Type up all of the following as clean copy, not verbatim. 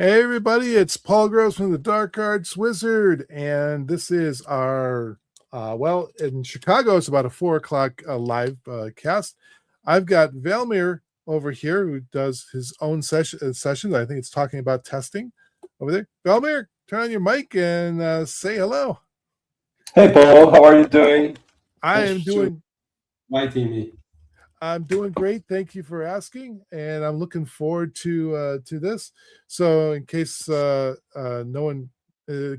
Hey everybody, it's Paul Grossman, the Dark Arts Wizard, and this is our in Chicago it's about a 4 o'clock live cast. I've got Walmyr over here who does his own sessions. I think it's talking about testing over there. Walmyr, turn on your mic and say hello. Hey Paul, how are you doing? I am Thanks for doing inviting me. I'm doing great. Thank you for asking, and I'm looking forward to this. So, in case in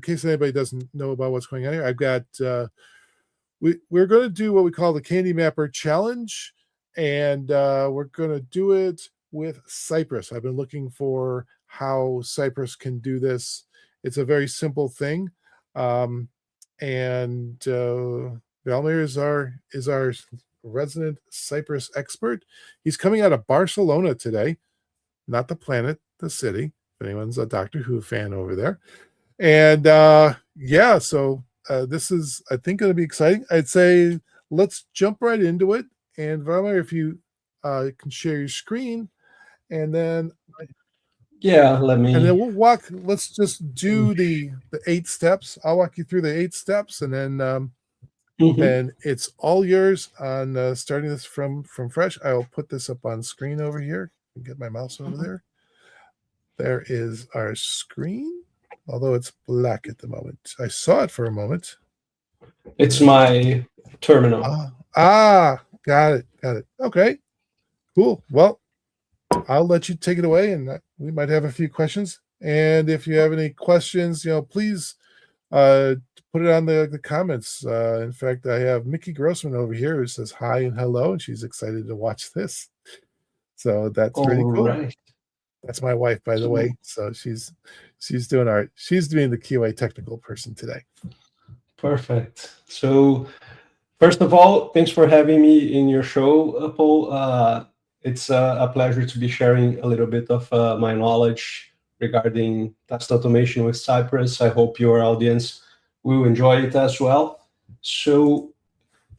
case anybody doesn't know about what's going on here, I've got we're going to do what we call the Candymapper challenge, and we're going to do it with Cypress. I've been looking for how Cypress can do this. It's a very simple thing, and Valmir is our resident Cypress expert. He's coming out of Barcelona today, not the planet, the city. If anyone's a Doctor Who fan over there, and so this is, I think, going to be exciting. I'd say let's jump right into it. And Valmir, if you can share your screen, and then we'll walk. Let's just do the 8 steps. I'll walk you through the 8 steps, and then then it's all yours on starting this from fresh. I will put this up on screen over here and get my mouse over there. There is our screen, although it's black at the moment. I saw it for a moment. It's my terminal. Got it. Okay, cool. Well, I'll let you take it away, and we might have a few questions. And if you have any questions, please put it on the comments. In fact, I have Mickey Grossman over here who says hi and hello, and she's excited to watch this. So that's pretty cool. Right. That's my wife, by the way. So she's doing art. She's doing the QA technical person today. Perfect. So first of all, thanks for having me in your show, Paul. It's a pleasure to be sharing a little bit of my knowledge regarding test automation with Cypress. I hope your audience will enjoy it as well. So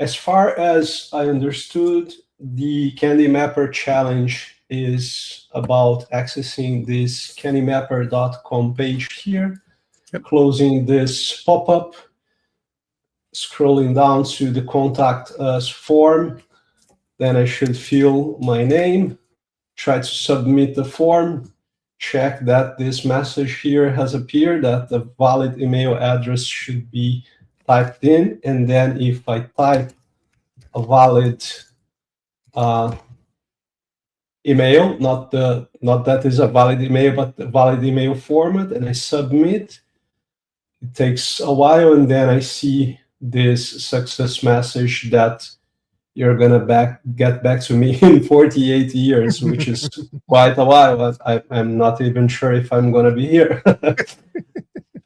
as far as I understood, the Candymapper challenge is about accessing this candymapper.com page here, closing this pop-up, scrolling down to the contact us form. Then I should fill my name, try to submit the form, check that this message here has appeared, that the valid email address should be typed in. And then if I type a valid email, not that is a valid email, but the valid email format, and I submit, it takes a while, and then I see this success message that you're gonna get back to me in 48 years, which is quite a while. I'm not even sure if I'm gonna be here.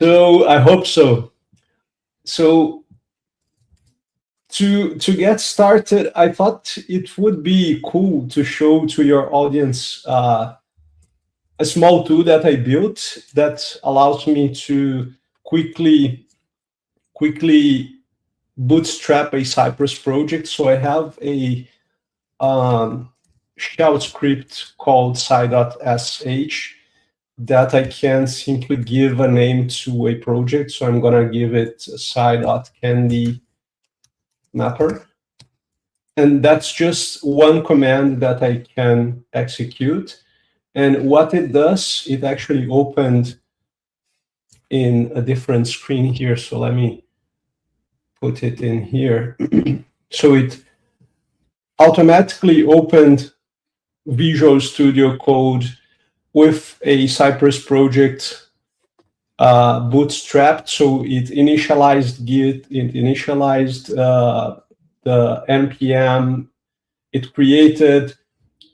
So I hope so. So to get started, I thought it would be cool to show to your audience a small tool that I built that allows me to quickly bootstrap a Cypress project. So I have a shell script called sci.sh that I can simply give a name to a project. So I'm gonna give it sci.candymapper. And that's just one command that I can execute. And what it does, it actually opened in a different screen here. So let me put it in here. So it automatically opened Visual Studio Code with a Cypress project bootstrapped. So it initialized Git, it initialized the npm, it created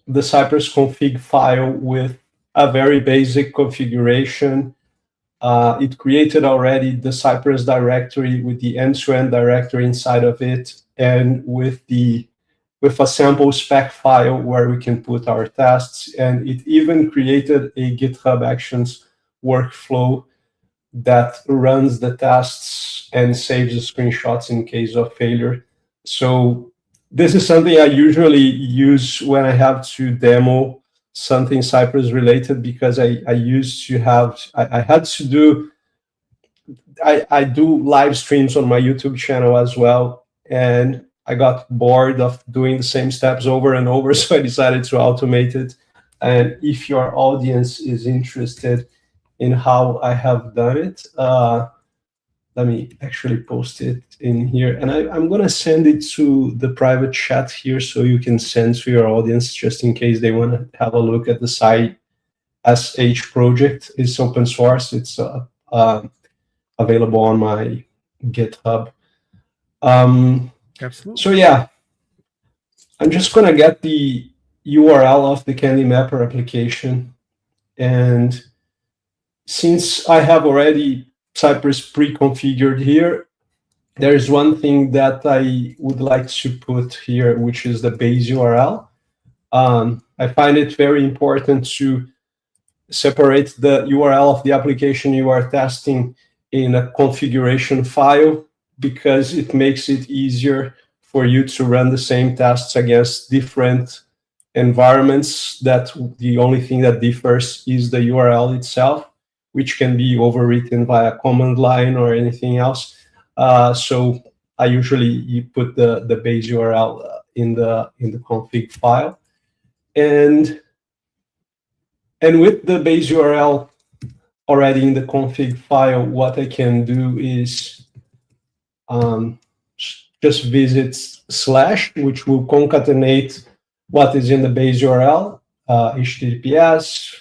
the Cypress config file with a very basic configuration. It created already the Cypress directory with the end-to-end directory inside of it, and with a sample spec file where we can put our tests. And it even created a GitHub Actions workflow that runs the tests and saves the screenshots in case of failure. So this is something I usually use when I have to demo something Cypress related, because I used to have, I had to do, I do live streams on my YouTube channel as well, and I got bored of doing the same steps over and over, so I decided to automate it. And if your audience is interested in how I have done it, let me actually post it in here, and I'm gonna send it to the private chat here, so you can send to your audience just in case they want to have a look at the site. SH project is open source. It's available on my GitHub. Absolutely. So yeah, I'm just gonna get the URL of the Candymapper application, and since I have already Cypress pre-configured here, there is one thing that I would like to put here, which is the base URL. I find it very important to separate the URL of the application you are testing in a configuration file, because it makes it easier for you to run the same tests against different environments. That the only thing that differs is the URL itself, which can be overwritten via command line or anything else. So I usually put the base URL in the config file, and with the base URL already in the config file, what I can do is just visit / which will concatenate what is in the base URL, https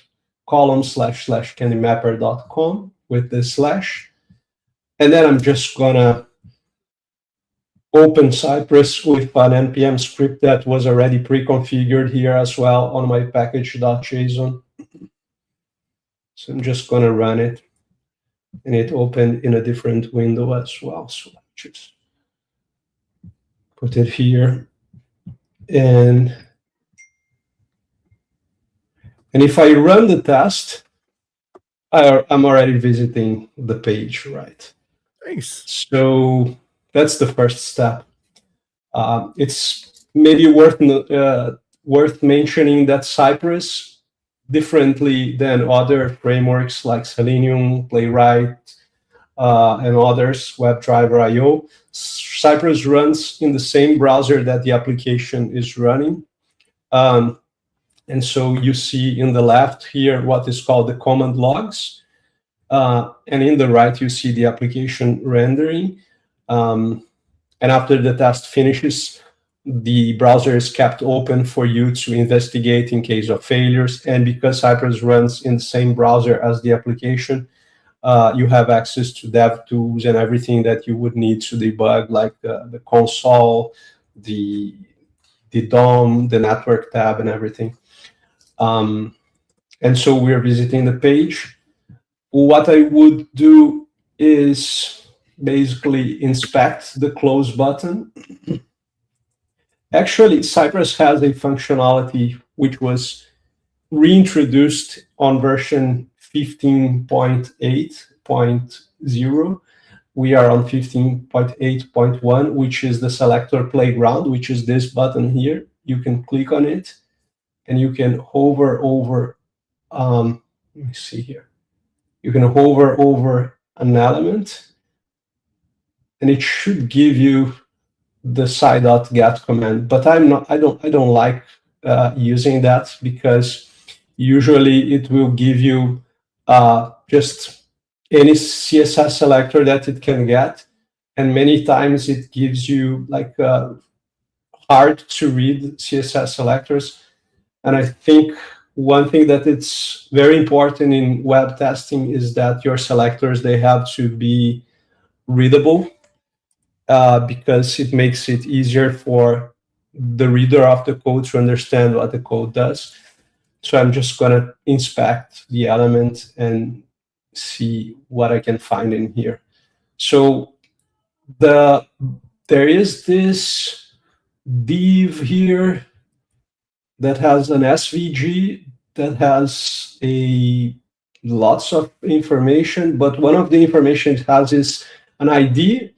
://candymapper.com with the /, and then I'm just gonna open Cypress with an npm script that was already pre-configured here as well on my package.json. So I'm just gonna run it, and it opened in a different window as well. So just put it here, and if I run the test, I'm already visiting the page, right? Nice. So that's the first step. It's maybe worth mentioning that Cypress, differently than other frameworks like Selenium, Playwright, and others, WebDriver IO, Cypress runs in the same browser that the application is running. And so you see in the left here what is called the command logs. And in the right, you see the application rendering. And after the test finishes, the browser is kept open for you to investigate in case of failures. And because Cypress runs in the same browser as the application, you have access to dev tools and everything that you would need to debug, like the console, the DOM, the network tab, and everything. And so we're visiting the page. What I would do is basically inspect the close button. Actually, Cypress has a functionality which was reintroduced on version 15.8.0. We are on 15.8.1, which is the selector playground, which is this button here. You can click on it, and you can hover over, let me see here. You can hover over an element, and it should give you the sci.get command. But I don't like using that, because usually it will give you just any CSS selector that it can get, and many times it gives you like hard to read CSS selectors. And I think one thing that it's very important in web testing is that your selectors, they have to be readable, because it makes it easier for the reader of the code to understand what the code does. So I'm just going to inspect the element and see what I can find in here. So there is this div here that has an SVG that has lots of information, but one of the information it has is an ID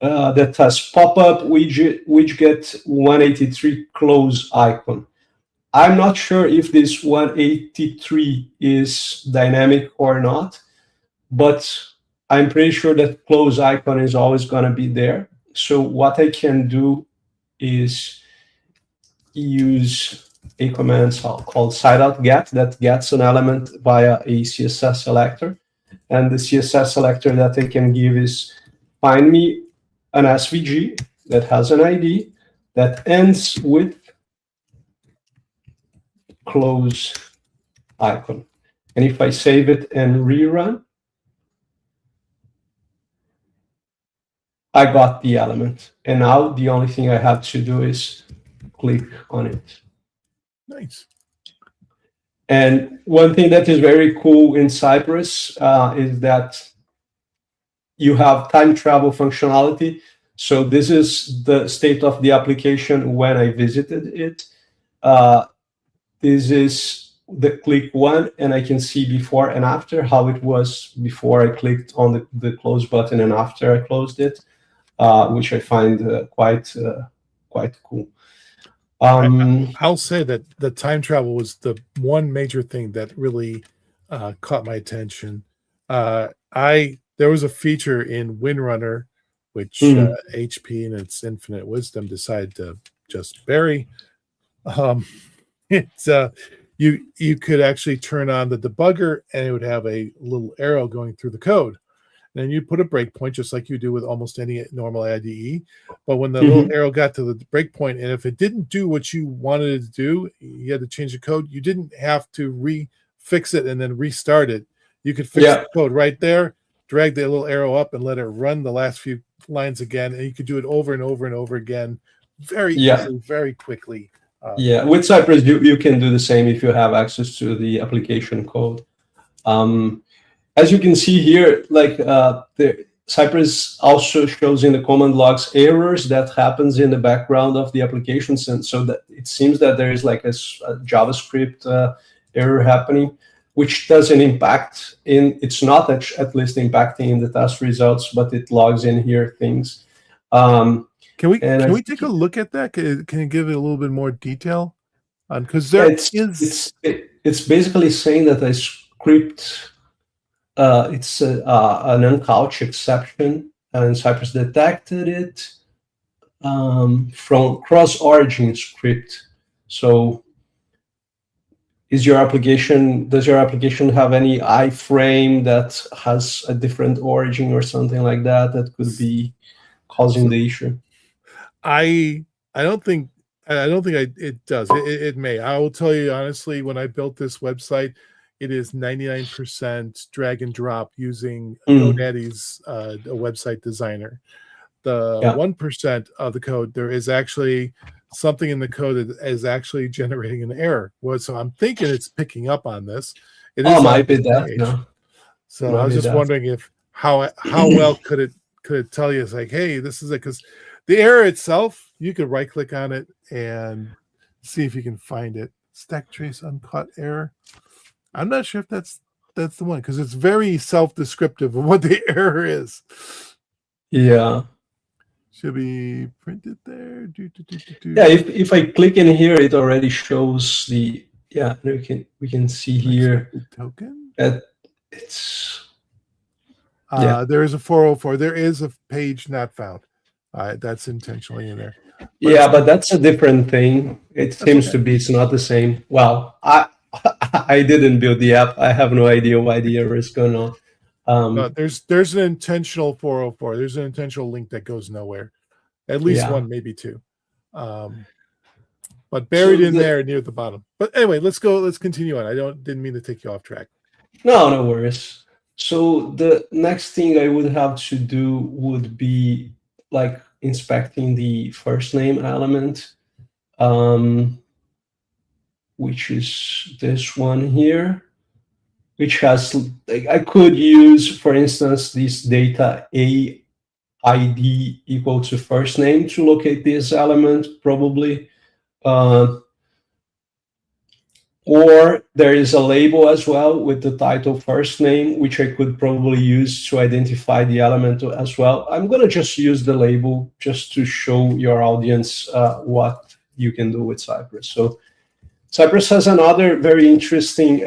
that has pop-up widget 183 close icon. I'm not sure if this 183 is dynamic or not, but I'm pretty sure that close icon is always going to be there. So what I can do is use a command called site.get that gets an element via a CSS selector. And the CSS selector that I can give is find me an SVG that has an ID that ends with close icon. And if I save it and rerun, I got the element. And now the only thing I have to do is click on it. Nice. And one thing that is very cool in Cypress is that you have time travel functionality. So this is the state of the application when I visited it. This is the click one, and I can see before and after how it was before I clicked on the close button and after I closed it, which I find quite cool. I'll say that the time travel was the one major thing that really caught my attention. There was a feature in Windrunner, which HP in its infinite wisdom decided to just bury. It's you could actually turn on the debugger, and it would have a little arrow going through the code. And then you put a breakpoint just like you do with almost any normal IDE. But when the little arrow got to the breakpoint, and if it didn't do what you wanted it to do, you had to change the code. You didn't have to fix it and then restart it. You could fix the code right there, drag the little arrow up, and let it run the last few lines again. And you could do it over and over and over again very easily, very quickly. With Cypress, you can do the same if you have access to the application code. As you can see here, like the Cypress also shows in the command logs errors that happens in the background of the applications, and so that it seems that there is like a JavaScript error happening, which doesn't impact it's not at least impacting in the test results, but it logs in here things. Can we take a look at that? Can you give it a little bit more detail? Because it's basically saying that a script. It's an uncouch exception, and Cypress detected it from cross-origin script. So, does your application have any iframe that has a different origin or something like that could be causing the issue? I don't think it does. It may. I will tell you honestly, when I built this website, it is 99% drag and drop using GoDaddy's a website designer. The 1% of the code, there is actually something in the code that is actually generating an error. So I'm thinking it's picking up on this. It is might be that. No. So I was just wondering if how well could it tell you? It's like, hey, this is it, because the error itself, you could right click on it and see if you can find it. Stack trace uncaught error. I'm not sure if that's the one, because it's very self-descriptive of what the error is. Yeah. Should be printed there. Yeah, if I click in here, it already shows the we can see here token that it's there is a 404. There is a page not found. That's intentionally in there. But that's a different thing. It seems to be it's not the same. Well, I didn't build the app. I have no idea why the error is going on. No, there's an intentional 404. There's an intentional link that goes nowhere. At least one, maybe two. But buried in there near the bottom. But anyway, let's continue on. Didn't mean to take you off track. No worries. So the next thing I would have to do would be like inspecting the first name element. Which is this one here, which has, I could use, for instance, this data ID equal to first name to locate this element, probably. Or there is a label as well with the title first name, which I could probably use to identify the element as well. I'm going to just use the label just to show your audience what you can do with Cypress. So Cypress has another very interesting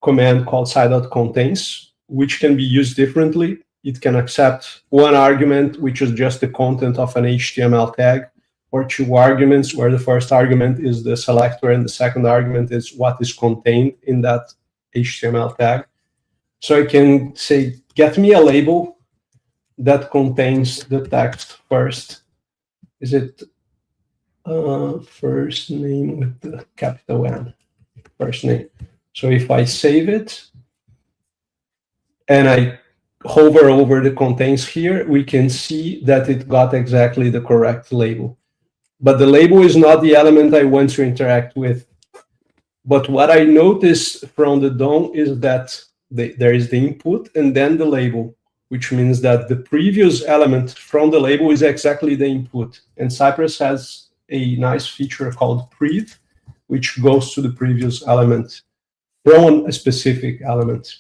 command called side.contains, which can be used differently. It can accept one argument, which is just the content of an HTML tag, or two arguments, where the first argument is the selector and the second argument is what is contained in that HTML tag. So I can say, get me a label that contains the text first. Is it first name with the capital N, first name. So if I save it and I hover over the contains here, we can see that it got exactly the correct label. But the label is not the element I want to interact with. But what I noticed from the DOM is that there is the input and then the label, which means that the previous element from the label is exactly the input. And Cypress has a nice feature called prev, which goes to the previous element from a specific element.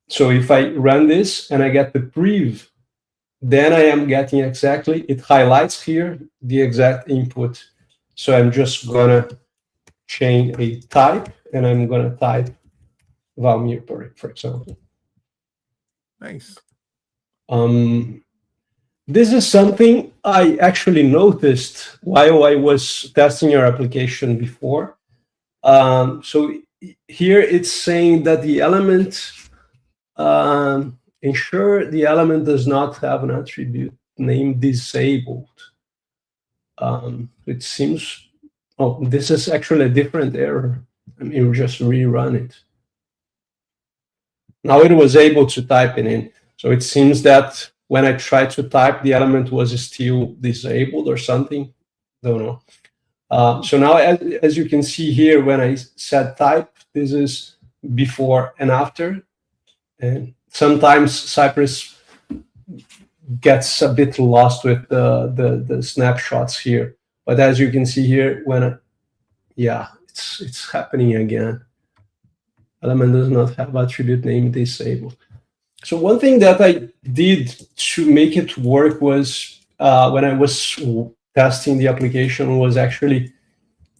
So if I run this and I get the prev, then I am getting exactly, it highlights here the exact input. So I'm just gonna change a type and I'm gonna type Walmyr, for example. Nice. This is something I actually noticed while I was testing your application before. So here it's saying that the element, ensure the element does not have an attribute name disabled. It seems, oh, this is actually a different error. I mean, we just rerun it. Now it was able to type it in. So it seems that when I tried to type, the element was still disabled or something. Don't know. So now, as you can see here, when I said type, this is before and after. And sometimes Cypress gets a bit lost with the snapshots here. But as you can see here, yeah, it's happening again. Element does not have attribute name disabled. So one thing that I did to make it work was when I was testing the application was actually,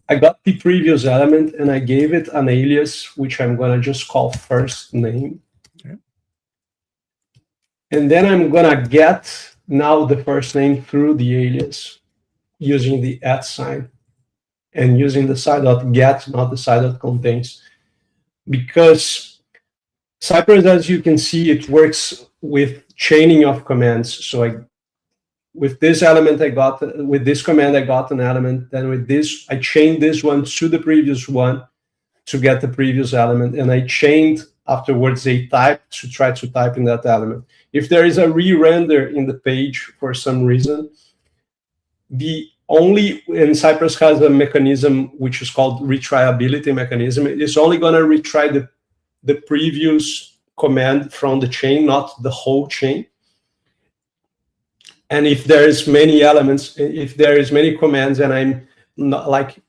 I got the previous element and I gave it an alias, which I'm going to just call first name. Okay. And then I'm going to get now the first name through the alias using the @ sign and using the side.get, not the side.contains. Because Cypress, as you can see, it works with chaining of commands. So with this element, with this command, I got an element. Then with this, I chained this one to the previous one to get the previous element. And I chained afterwards a type to try to type in that element. If there is a re-render in the page for some reason, and Cypress has a mechanism which is called retriability mechanism. It's only going to retry the previous command from the chain, not the whole chain. And if there is many elements, if there is many commands, and I'm not, like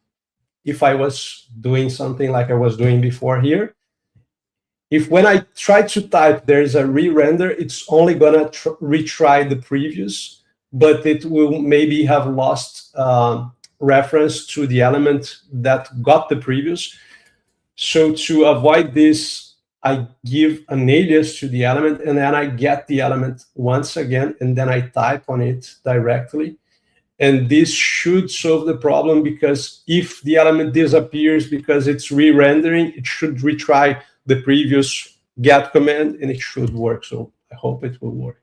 if I was doing something like I was doing before here, if when I try to type there's a re-render, it's only gonna retry the previous, but it will maybe have lost reference to the element that got the previous. So to avoid this, I give an alias to the element, and then I get the element once again, and then I type on it directly. And this should solve the problem, because if the element disappears because it's re-rendering, it should retry the previous get command, and it should work. So I hope it will work.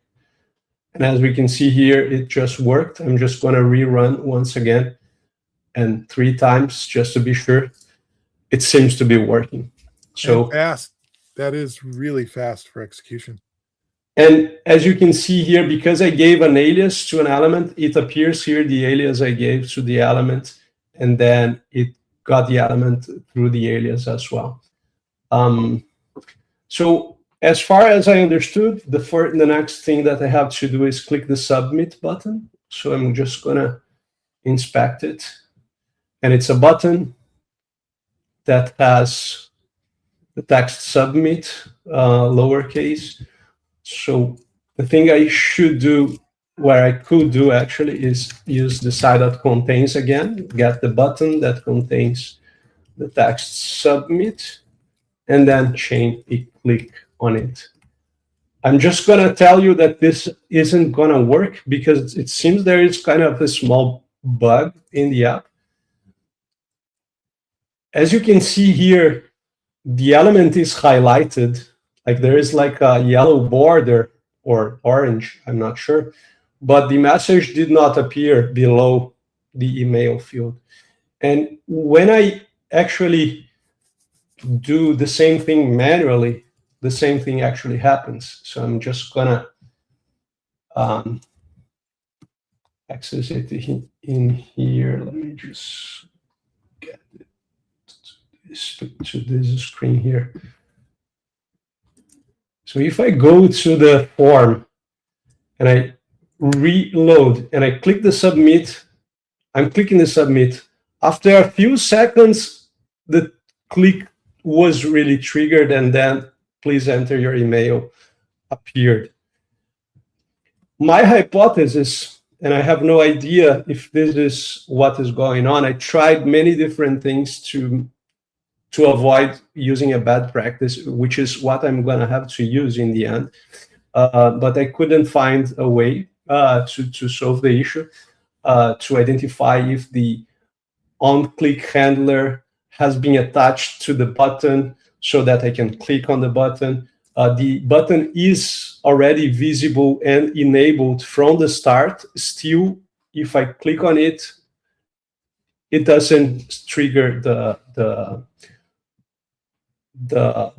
And as we can see here, it just worked. I'm just going to rerun once again and 3 times just to be sure. It seems to be working. So fast. That is really fast for execution. And as you can see here, because I gave an alias to an element, it appears here the alias I gave to the element, and then it got the element through the alias as well. So as far as I understood, the next thing that I have to do is click the submit button. So I'm just going to inspect it. And it's a button that has the text submit, lowercase. So the thing I should do what I could do actually is use the side that contains again, get the button that contains the text submit, and then chain a click on it. I'm just gonna tell you that this isn't gonna work because it seems there is kind of a small bug in the app. As you can see here, the element is highlighted, like there is like a yellow border or orange, I'm not sure, but the message did not appear below the email field. And when I actually do the same thing manually, the same thing actually happens. So I'm just gonna access it in here. Let me just get it to this screen here. So if I go to the form and I reload and I click the submit, I'm clicking the submit. After a few seconds, the click was really triggered, and then please enter your email appeared. My hypothesis, and I have no idea if this is what is going on, I tried many different things to avoid using a bad practice, which is what I'm going to have to use in the end. But I couldn't find a way to solve the issue, to identify if the on-click handler has been attached to the button so that I can click on the button. The button is already visible and enabled from the start. Still, if I click on it, it doesn't trigger the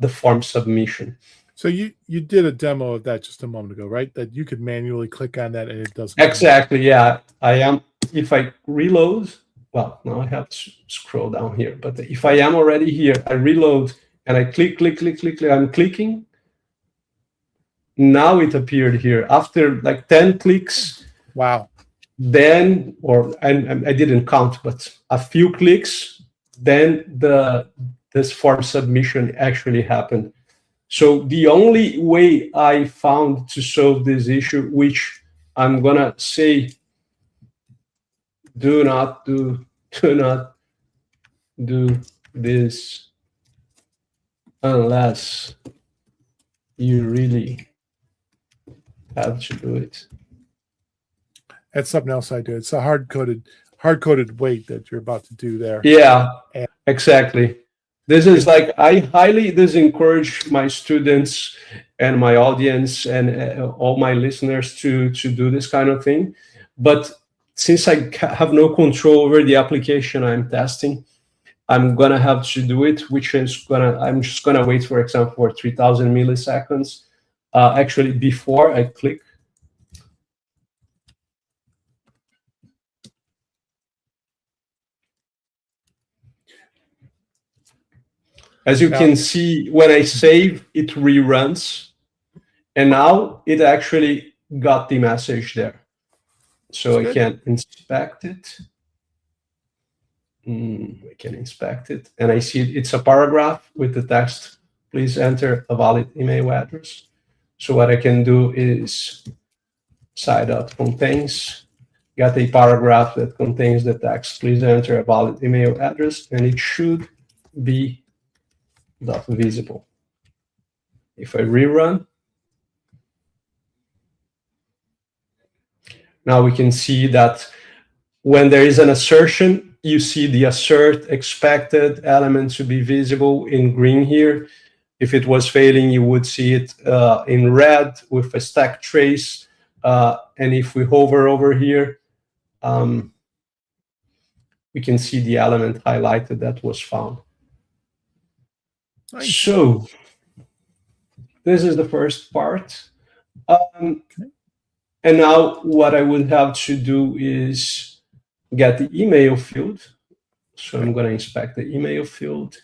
form submission. So you did a demo of that just a moment ago, right? That you could manually click on that and it doesn't. Exactly, yeah. I am. If I reload, well, now I have to scroll down here. But if I am already here, I reload and I click. I'm clicking. Now it appeared here after like 10 clicks. Wow. Then, or I didn't count, but a few clicks, then this form submission actually happened. So the only way I found to solve this issue, which I'm gonna say, do not do this unless you really have to do it. That's something else I do. It's a hard-coded weight that you're about to do there. Yeah, exactly. This is like, I highly disencourage my students and my audience and all my listeners to do this kind of thing. But since I have no control over the application I'm testing, I'm gonna have to do it, I'm just gonna wait, for example, for 3,000 milliseconds. Actually, before I click. As you can see, when I save, it reruns. And now it actually got the message there. So I can inspect it. I can inspect it. And I see it's a paragraph with the text, please enter a valid email address. So what I can do is side.contains, get a paragraph that contains the text, please enter a valid email address, and it should be .visible. If I rerun, now we can see that when there is an assertion, you see the assert expected element to be visible in green here. If it was failing, you would see it in red with a stack trace. And if we hover over here, we can see the element highlighted that was found. Nice. So this is the first part. And now what I would have to do is get the email field. So I'm going to inspect the email field.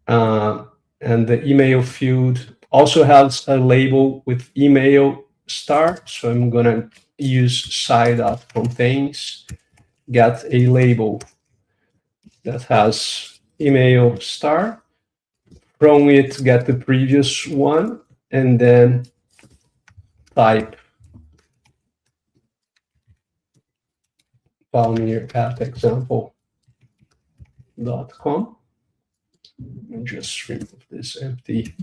And the email field also has a label with email star. So I'm going to use side.contains, get a label that has email star. From it, get the previous one, and then type Walmyr@example.com. And just remove this empty.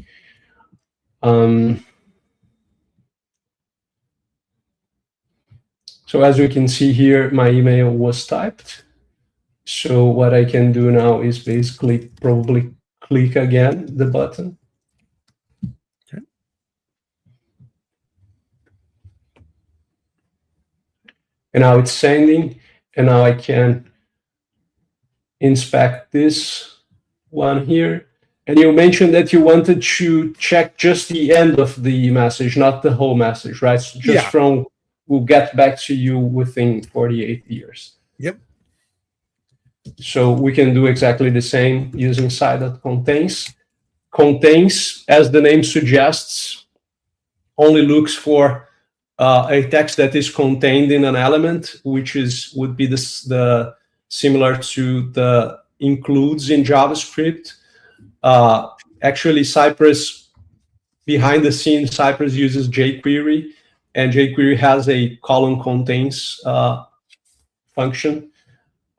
So as we can see here, my email was typed. So what I can do now is basically probably click again the button. Okay. And now it's sending, and now I can inspect this one here. And you mentioned that you wanted to check just the end of the message, not the whole message, right? So just from "we'll get back to you within 48 years. Yep. So we can do exactly the same using site.contains. Contains, as the name suggests, only looks for a text that is contained in an element, which would be the similar to the includes in JavaScript. Actually, Cypress, behind the scenes, Cypress uses jQuery, and jQuery has a column contains function.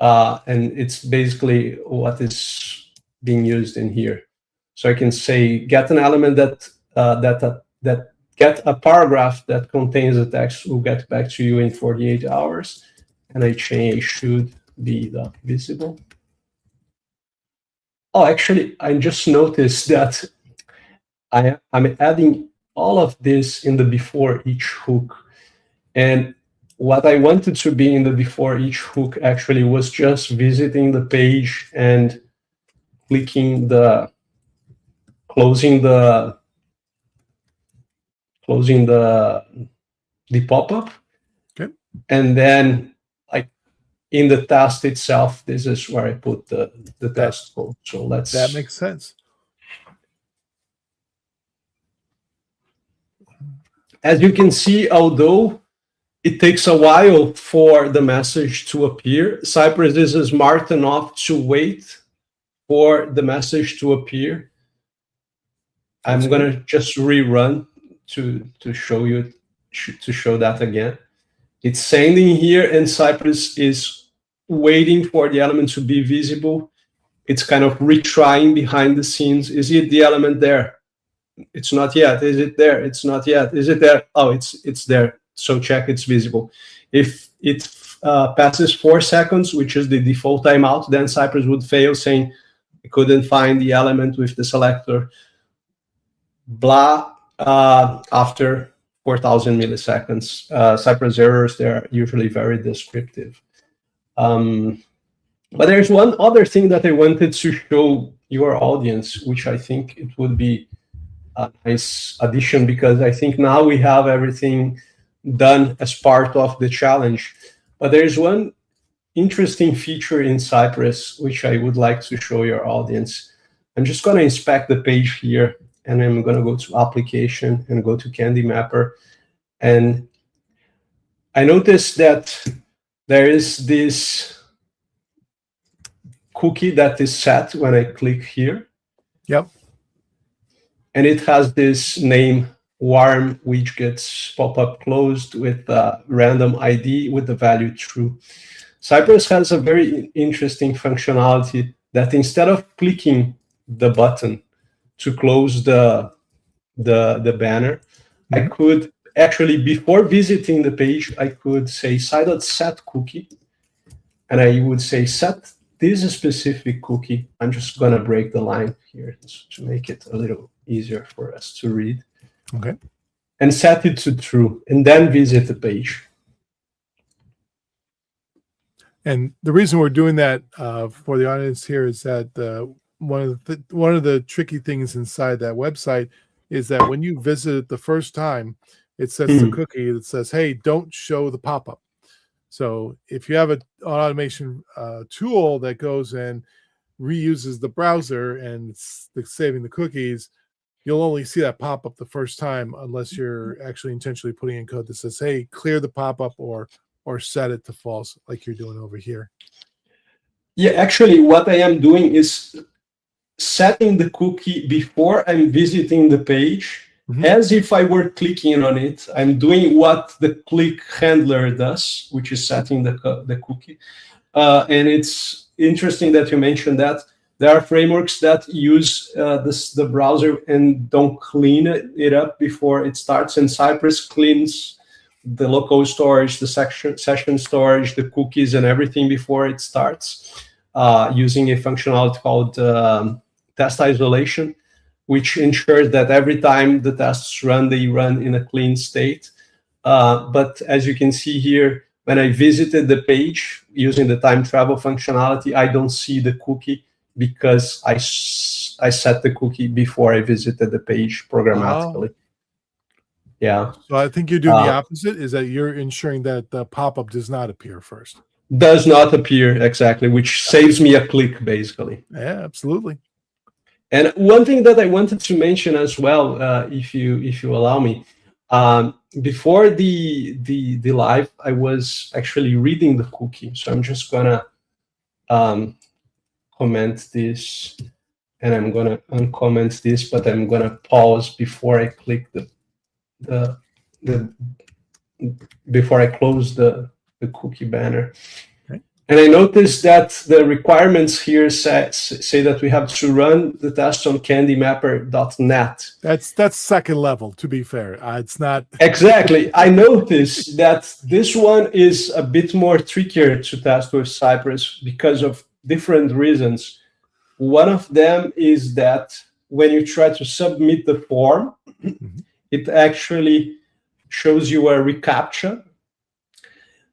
And it's basically what is being used in here. So I can say get an element that get a paragraph that contains a text will get back to you in 48 hours, and I change should be visible. Oh, actually, I just noticed that I'm adding all of this in the before each hook, and what I wanted to be in the before each hook actually was just visiting the page and clicking closing the pop-up. Okay. And then like in the test itself, this is where I put the test code. So that makes sense. As you can see, although it takes a while for the message to appear, Cypress is smart enough to wait for the message to appear. I'm gonna just rerun to show you that again. It's sending here, and Cypress is waiting for the element to be visible. It's kind of retrying behind the scenes. Is it the element there? It's not yet. Is it there? It's not yet. Is it there? Oh, it's there. So check it's visible. If it passes 4 seconds, which is the default timeout, then Cypress would fail, saying I couldn't find the element with the selector. Blah. After 4,000 milliseconds, Cypress errors, they're usually very descriptive. But there's one other thing that I wanted to show your audience, which I think it would be a nice addition, because I think now we have everything done as part of the challenge. But there's one interesting feature in Cypress which I would like to show your audience. I'm just going to inspect the page here, and I'm going to go to application and go to Candymapper. And I noticed that there is this cookie that is set when I click here. Yep. And it has this name, warm widgets pop-up closed with a random ID with the value true. Cypress has a very interesting functionality that instead of clicking the button to close the banner, I could actually, before visiting the page, I could say site.set cookie, and I would say set this specific cookie. I'm just going to break the line here to make it a little easier for us to read. Okay. And set it to true, and then visit the page. And the reason we're doing that for the audience here is that one of the tricky things inside that website is that when you visit it the first time, it sets the cookie that says, "Hey, don't show the pop-up." So if you have an automation tool that goes and reuses the browser and it's saving the cookies, you'll only see that pop-up the first time unless you're actually intentionally putting in code that says, "Hey, clear the pop-up," or set it to false, like you're doing over here. Yeah, actually, what I am doing is setting the cookie before I'm visiting the page, as if I were clicking on it. I'm doing what the click handler does, which is setting the cookie. And it's interesting that you mentioned that. There are frameworks that use the browser and don't clean it up before it starts. And Cypress cleans the local storage, the session storage, the cookies, and everything before it starts, using a functionality called test isolation, which ensures that every time the tests run, they run in a clean state. But as you can see here, when I visited the page using the time travel functionality, I don't see the cookie because I set the cookie before I visited the page programmatically. Oh. Yeah. So I think you're doing the opposite, is that you're ensuring that the pop-up does not appear first. Does not appear, exactly, which saves me a click, basically. Yeah, absolutely. And one thing that I wanted to mention as well, if you allow me, before the live, I was actually reading the cookie. So I'm just gonna comment this, and I'm gonna uncomment this, but I'm gonna pause before I click before I close the cookie banner. And I noticed that the requirements here say that we have to run the test on Candymapper.net. That's second level, to be fair. It's not exactly. I noticed that this one is a bit more trickier to test with Cypress because of different reasons. One of them is that when you try to submit the form, it actually shows you a reCAPTCHA.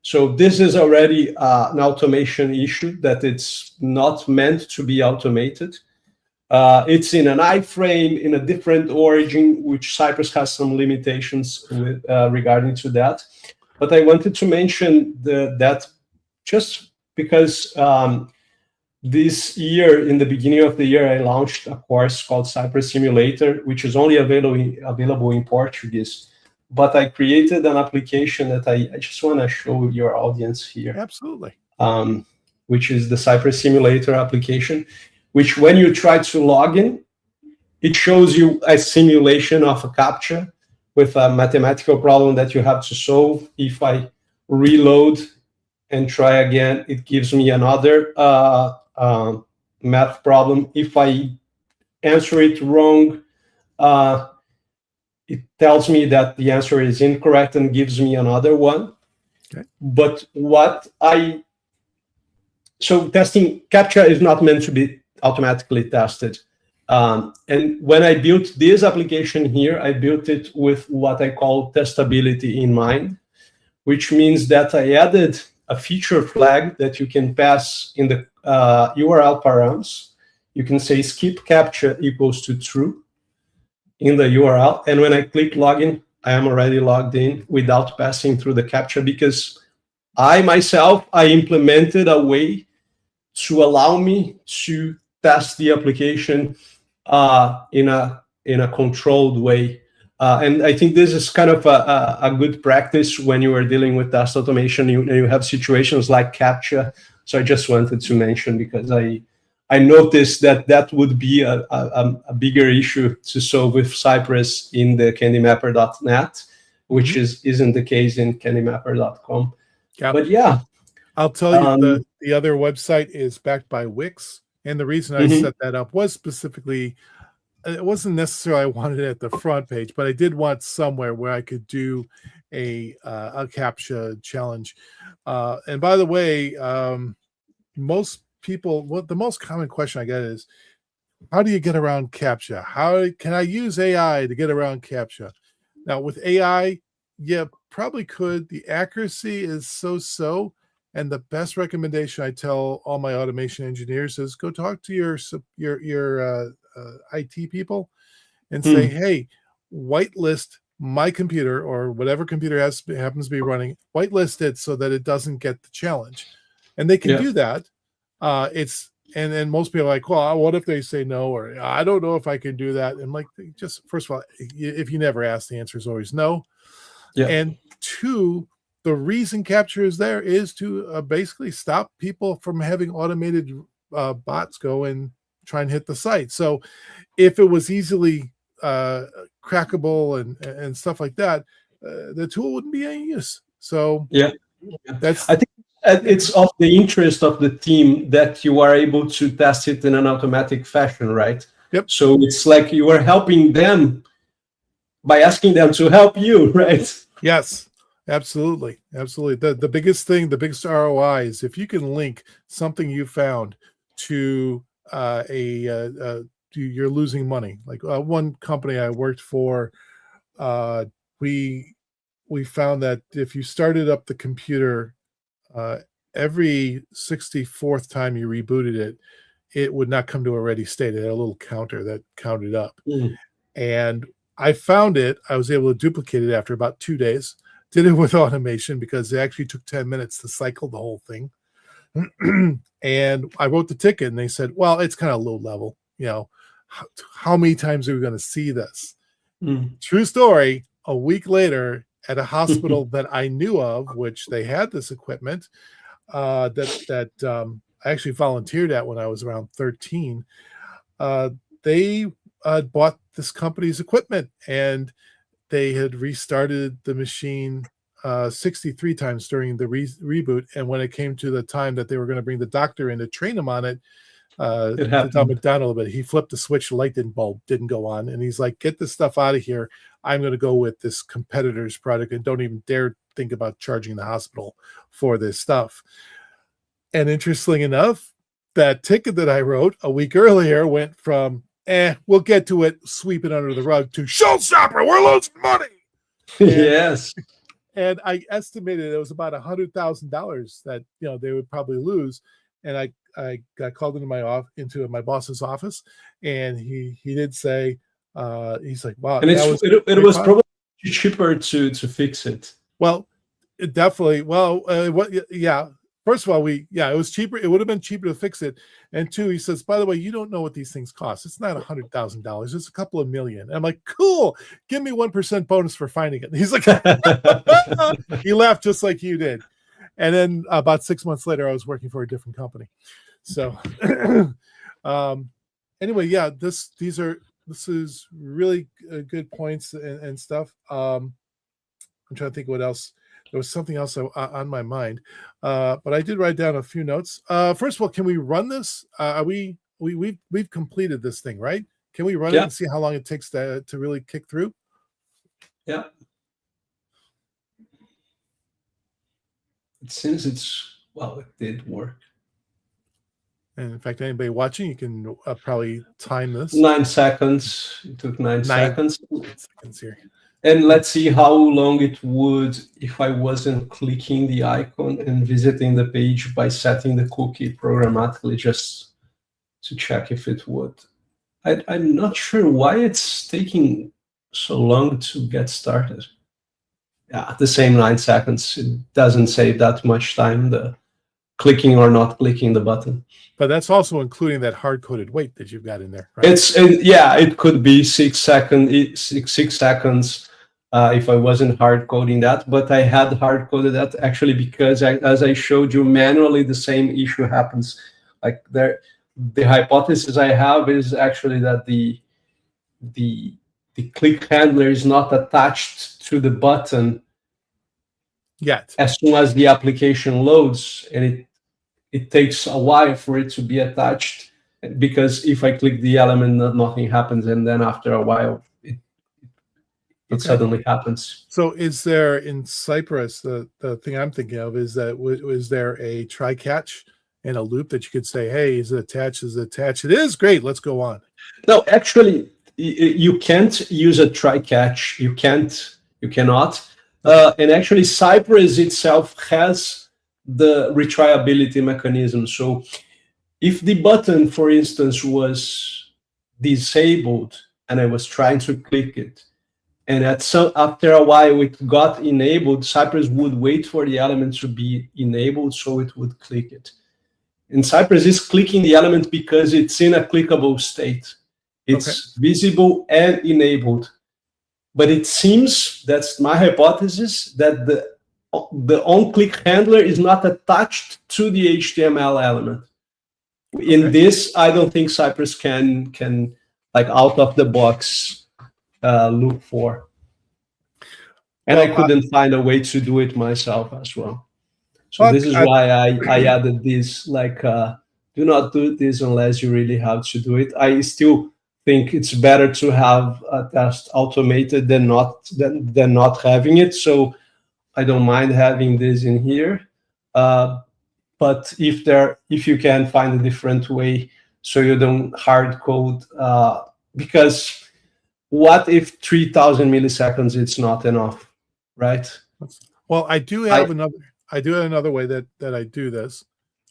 So this is already an automation issue, that it's not meant to be automated. It's in an iframe in a different origin, which Cypress has some limitations with, regarding to that. But I wanted to mention that just because this year, in the beginning of the year, I launched a course called Cypress Simulator, which is only available in Portuguese. But I created an application that I just want to show your audience here. Absolutely. Which is the Cypress Simulator application, which when you try to log in, it shows you a simulation of a CAPTCHA with a mathematical problem that you have to solve. If I reload and try again, it gives me another math problem. If I answer it wrong, it tells me that the answer is incorrect and gives me another one. Okay. But so testing CAPTCHA is not meant to be automatically tested. And when I built this application here, I built it with what I call testability in mind, which means that I added a feature flag that you can pass in the URL params. You can say skip CAPTCHA equals to true in the URL. And when I click login, I am already logged in without passing through the CAPTCHA, because I implemented a way to allow me to test the application in a controlled way. And I think this is kind of a good practice when you are dealing with test automation. You have situations like CAPTCHA. So I just wanted to mention, because I noticed that would be a bigger issue to solve with Cypress in the Candymapper.net, which isn't the case in Candymapper.com. Yep. But yeah. I'll tell you, the other website is backed by Wix. And the reason I set that up was specifically, it wasn't necessarily I wanted it at the front page, but I did want somewhere where I could do a CAPTCHA challenge. And by the way, most people, the most common question I get is, how do you get around CAPTCHA? How can I use AI to get around CAPTCHA? Now, with AI, you probably could. The accuracy is so. And the best recommendation I tell all my automation engineers is go talk to your IT people and say, hey, whitelist my computer, or whatever computer happens to be running, whitelist it so that it doesn't get the challenge. And they can do that. And most people are like, well, what if they say no, or I don't know if I can do that. And like, just first of all, if you never ask, the answer is always no. Yeah. And two, the reason CAPTCHA is there is to basically stop people from having automated bots go and try and hit the site. So if it was easily crackable and stuff like that, the tool wouldn't be any use. So Yeah. that's, I think it's of the interest of the team that you are able to test it in an automatic fashion, right? Yep. So it's like you are helping them by asking them to help you, right? yes, absolutely. The biggest thing, the biggest ROI is if you can link something you found to you're losing money. Like one company I worked for, we found that if you started up the computer every 64th time you rebooted it, it would not come to a ready state. It had a little counter that counted up. And I found it. I was able to duplicate it after about 2 days. Did it with automation because it actually took 10 minutes to cycle the whole thing. And I wrote the ticket and they said, well, it's kind of low level. You know, how many times are we going to see this? True story. A week later, at a hospital that I knew of, which they had this equipment, that I actually volunteered at when I was around 13. They bought this company's equipment and they had restarted the machine 63 times during the reboot. And when it came to the time that they were going to bring the doctor in to train him on it, to dumb it down a little bit, he flipped the switch, the light didn't go on. And he's like, get this stuff out of here. I'm going to go with this competitor's product and don't even dare think about charging the hospital for this stuff. And interestingly enough, that ticket that I wrote a week earlier went from, we'll get to it, sweep it under the rug, to showstopper, we're losing money. Yes. And I estimated it was about $100,000 that they would probably lose. And I got called into my boss's office, and he did say, he's like, wow. And it was probably cheaper to fix it. Well, it definitely. Well, yeah. First of all, it was cheaper. It would have been cheaper to fix it. And two, he says, by the way, you don't know what these things cost. It's not $100,000. It's a couple of million. And I'm like, cool. Give me 1% bonus for finding it. And he's like, he laughed just like you did. And then about 6 months later, I was working for a different company. So anyway, yeah, this is really good points and stuff. I'm trying to think what else. There was something else on my mind, but I did write down a few notes. First of all, can we run this? We've completed this thing, right? Can we run it and see how long it takes to really kick through? Yeah. It seems it did work. And in fact, anybody watching, you can probably time this. 9 seconds. It took 9 seconds. 9 seconds here. And let's see how long it would if I wasn't clicking the icon and visiting the page by setting the cookie programmatically, just to check if it would. I'm not sure why it's taking so long to get started. Yeah, the same 9 seconds. It doesn't save that much time, the clicking or not clicking the button. But that's also including that hard-coded wait that you've got in there, right? It could be 6 seconds. 6 seconds if I wasn't hard coding that, but I had hard coded that actually because as I showed you manually, the same issue happens. Like the hypothesis I have is actually that the click handler is not attached to the button yet. As soon as the application loads, and it takes a while for it to be attached, because if I click the element, nothing happens, and then after a while, it suddenly happens. So is there in Cypress, the thing I'm thinking of is that is there a try catch and a loop that you could say, hey, is it attached? Is it attached? It is, great, let's go on. No, actually, you can't use a try catch. You cannot. And actually, Cypress itself has the retryability mechanism. So if the button, for instance, was disabled and I was trying to click it, and after a while it got enabled, Cypress would wait for the element to be enabled so it would click it. And Cypress is clicking the element because it's in a clickable state. It's visible and enabled. But it seems, that's my hypothesis, that the on-click handler is not attached to the HTML element. In this, I don't think Cypress can like out of the box look for. And Well, I couldn't find a way to do it myself as well. So well, this is why I added this, like, do not do this unless you really have to do it. I still think it's better to have a test automated than not having it. So I don't mind having this in here. But if you can find a different way so you don't hard code, because what if 3,000 milliseconds it's not enough, right? well, I do have another way that I do this,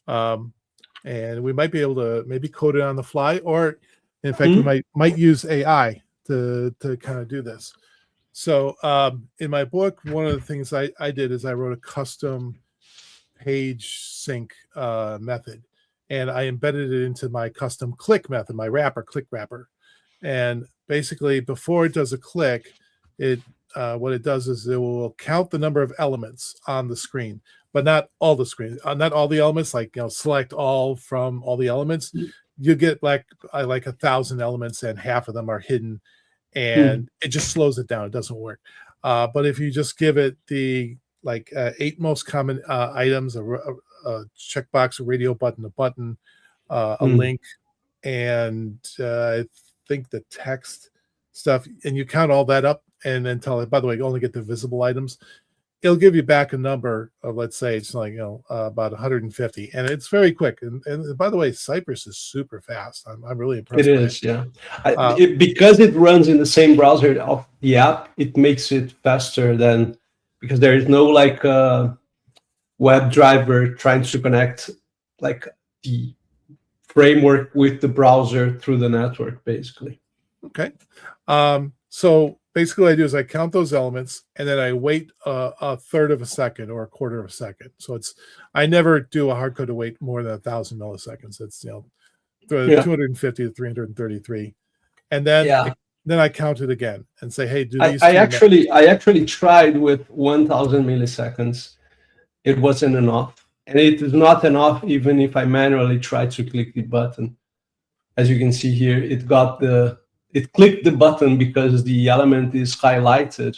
and we might be able to maybe code it on the fly, or in fact, we might use AI to kind of do this. So in my book, one of the things I did is I wrote a custom page sync method, and I embedded it into my custom click method, my click wrapper. And basically, before it does a click, what it does is it will count the number of elements on the screen, but not all the screen, not all the elements. Like, select all from all the elements. You get like 1,000 elements, and half of them are hidden, and it just slows it down. It doesn't work. But if you just give it the 8 most common items, a checkbox, a radio button, a button, a link, and I think the text stuff, and you count all that up, and then tell it, by the way, you only get the visible items. It'll give you back a number of, let's say it's like, about 150, and it's very quick. And by the way, Cypress is super fast. I'm really impressed. It is, yeah. Because it runs in the same browser of the app, it makes it faster than, because there is no web driver trying to connect like the framework with the browser through the network, basically. Okay. So basically what I do is I count those elements, and then I wait a third of a second or a quarter of a second. So I never do a hard code to wait more than 1,000 milliseconds. It's 250 to 333, and then I count it again and say, hey, do these? I actually tried with 1,000 milliseconds. It wasn't enough, and it is not enough even if I manually try to click the button. As you can see here, it clicked the button because the element is highlighted.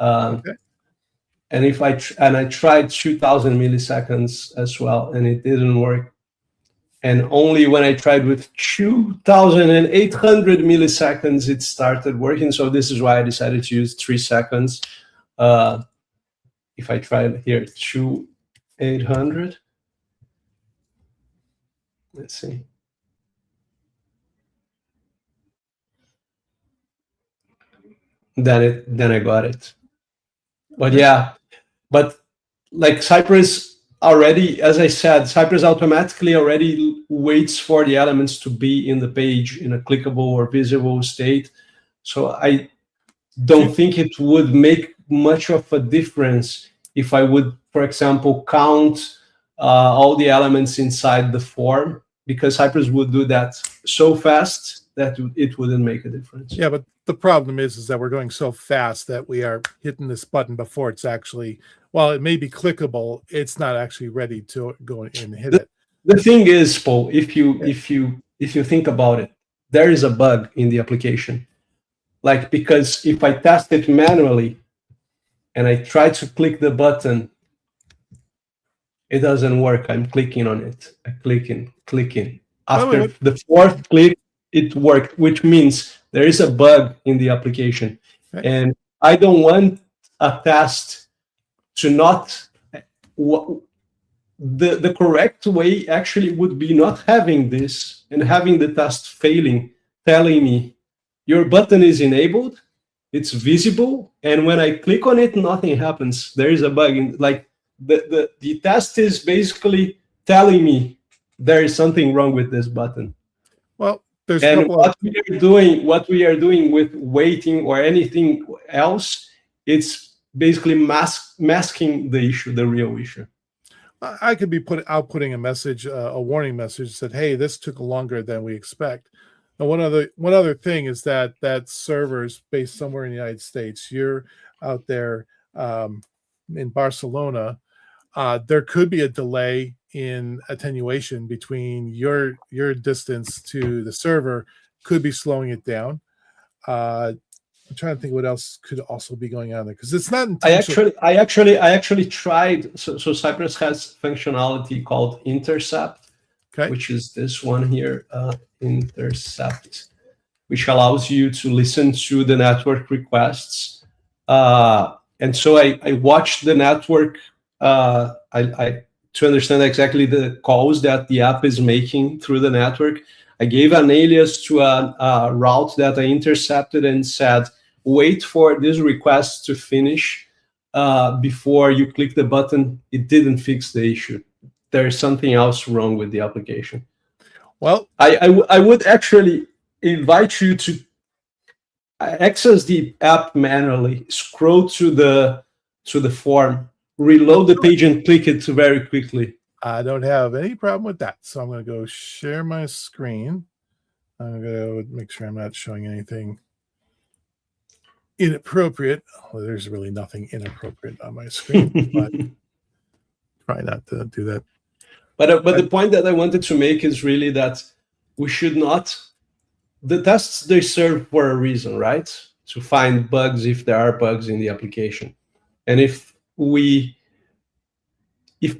Okay. And I tried 2,000 milliseconds as well, and it didn't work. And only when I tried with 2,800 milliseconds, it started working. So this is why I decided to use 3 seconds. If I tried here, 2,800. Let's see. Then I got it. But yeah, but like Cypress already, as I said, Cypress automatically already waits for the elements to be in the page in a clickable or visible state. So I don't think it would make much of a difference if I would, for example, count all the elements inside the form, because Cypress would do that so fast that it wouldn't make a difference. Yeah, but the problem is that we're going so fast that we are hitting this button before it's actually, while it may be clickable, it's not actually ready to go in and hit it. The thing is, Paul, if you think about it, there is a bug in the application. Like, because if I test it manually and I try to click the button, it doesn't work. I'm clicking on it. I'm clicking. After the 4th click, it worked, which means there is a bug in the application. Okay. And I don't want a test to not... The correct way actually would be not having this and having the test failing, telling me your button is enabled, it's visible, and when I click on it, nothing happens. There is a bug. The test is basically telling me there is something wrong with this button. Well, there's what we are doing with waiting or anything else, it's basically masking the issue, the real issue. I could be outputting a message, a warning message that, hey, this took longer than we expect. Now, one other thing is that server is based somewhere in the United States. You're out there in Barcelona. There could be a delay in attenuation between your distance to the server, could be slowing it down. I'm trying to think what else could also be going on there, because it's not I intentional. actually tried. So Cypress has functionality called intercept, Okay. which is this one here, intercept, which allows you to listen to the network requests. And so I watched the network to understand exactly the calls that the app is making through the network. I gave an alias to a route that I intercepted and said, wait for this request to finish before you click the button. It didn't fix the issue. There's something else wrong with the application. Well, I would actually invite you to access the app manually, scroll to the form, reload the page, and click it very quickly. I don't have any problem with that. So I'm going to go share my screen. I'm going to make sure I'm not showing anything inappropriate. Well, there's really nothing inappropriate on my screen, but try not to do that. But the point that I wanted to make is really that we should not. The tests, they serve for a reason, right? To find bugs if there are bugs in the application. And if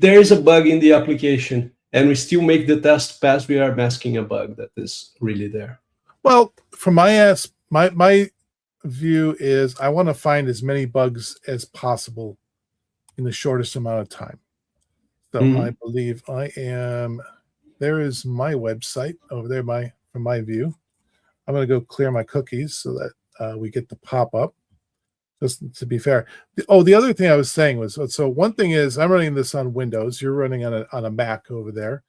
there is a bug in the application and we still make the test pass, we are masking a bug that is really there. Well, from my view is I want to find as many bugs as possible in the shortest amount of time. So I believe there is my website over there, from my view. I'm going to go clear my cookies so that we get the pop-up, just to be fair. The other thing I was saying was, so one thing is I'm running this on Windows. You're running on a Mac over there.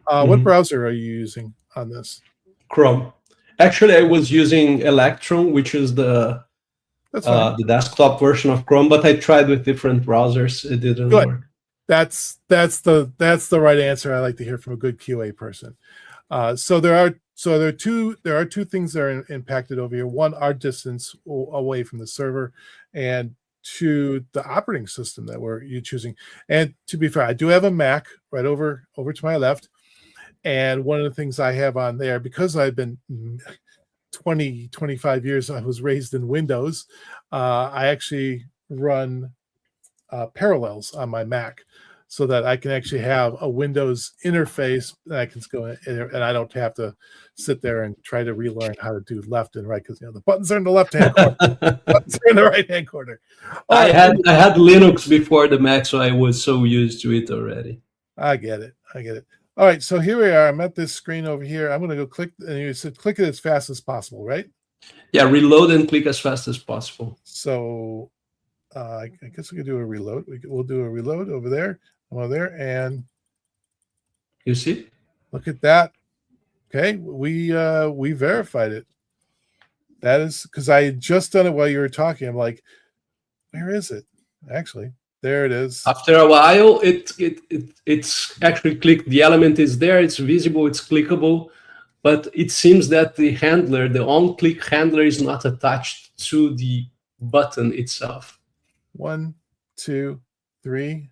What browser are you using on this? Chrome. Actually, I was using Electron, which is the desktop version of Chrome, but I tried with different browsers. It didn't work. That's the right answer. I like to hear from a good QA person. So there are two things that are impacted over here. One, our distance away from the server, and two, the operating system that you're choosing. And to be fair, I do have a Mac right over to my left. And one of the things I have on there, because I've been 25 years, I was raised in Windows, I actually run Parallels on my Mac, so that I can actually have a Windows interface that I can go in, and I don't have to sit there and try to relearn how to do left and right, because the buttons are in the left-hand corner, the buttons are in the right-hand corner. I had Linux before the Mac, so I was so used to it already. I get it. All right, so here we are. I'm at this screen over here. I'm going to go click, and you said click it as fast as possible, right? Yeah, reload and click as fast as possible. So I guess we could do a reload. We'll do a reload over there. Over there, and you see, look at that. Okay, we verified it. That is because I had just done it while you were talking. I'm like, where is it? Actually, there it is. After a while, it's actually clicked. The element is there. It's visible. It's clickable, but it seems that the handler, the on-click handler, is not attached to the button itself. 1, 2, 3.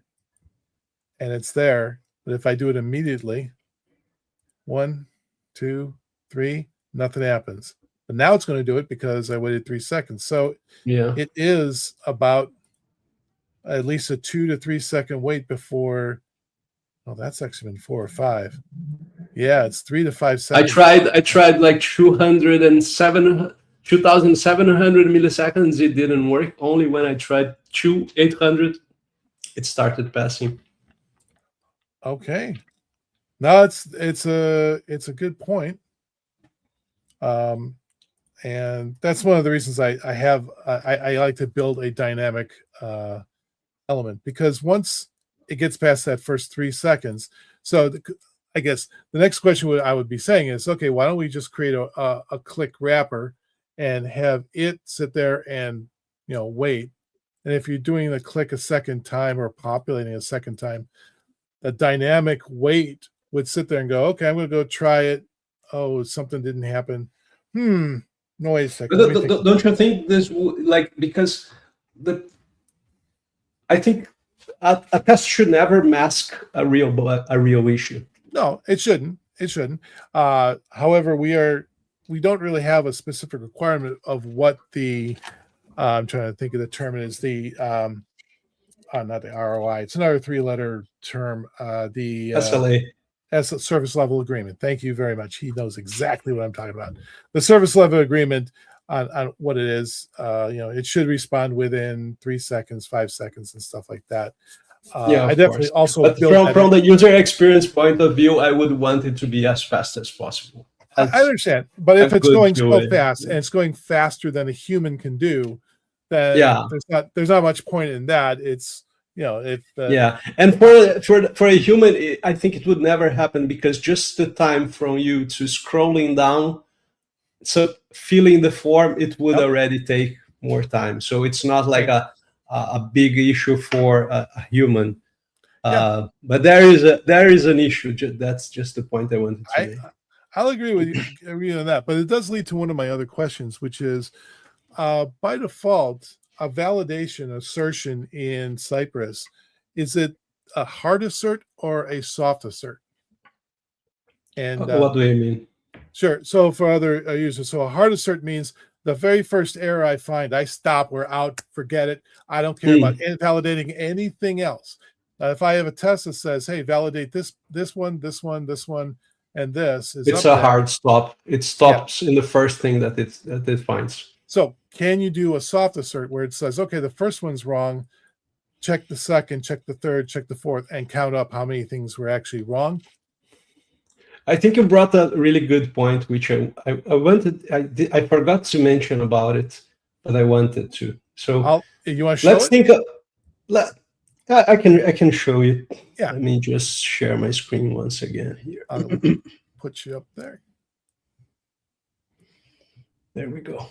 And it's there, but if I do it immediately, 1, 2, 3, nothing happens. But now it's going to do it because I waited 3 seconds. So yeah, it is about at least a 2 to 3 second wait before. Oh, that's actually been 4 or 5. Yeah, it's 3 to 5 seconds. I tried like 2,700 milliseconds. It didn't work. Only when I tried 800, it started passing. Okay, no, it's a good point, and that's one of the reasons I like to build a dynamic element, because once it gets past that first 3 seconds, so I guess the next question I would be saying is, okay, why don't we just create a click wrapper and have it sit there and wait, and if you're doing the click a second time or populating a second time, a dynamic wait would sit there and go, okay, I'm going to go try it. Oh, something didn't happen. No, wait a second. Don't you think this, because I think a test should never mask a real issue. No, it shouldn't. However, we are we don't really have a specific requirement of what the I'm trying to think of the term. It is the not the ROI. It's another 3-letter term. The SLA. as a service level agreement. Thank you very much. He knows exactly what I'm talking about. The service level agreement on what it is. It should respond within 3 seconds, 5 seconds, and stuff like that. Yeah, I definitely also but from the user experience point of view, I would want it to be as fast as possible. I understand, but if it's going so fast and it's going faster than a human can do, then there's not much point in that. It's and for a human, I think it would never happen, because just the time from you to scrolling down, so filling the form, it would already take more time. So it's not like a big issue for a human. But there is an issue. That's just the point I wanted to make. I'll agree with you on that, but it does lead to one of my other questions, which is by default, a validation assertion in Cypress, is it a hard assert or a soft assert? And what do you mean? Sure. So for other users, so a hard assert means the very first error I find, I stop, we're out, forget it. I don't care about validating anything else. If I have a test that says, hey, validate this one, and this is it's a hard stop. It stops in the first thing that it finds. So can you do a soft assert where it says, okay, the first one's wrong, check the second, check the third, check the fourth, and count up how many things were actually wrong? I think you brought a really good point, which I forgot to mention about it, but I wanted to. So you want to show let's think. I can show you. Yeah. Let me just share my screen once again here. I'll put you up there. There we go.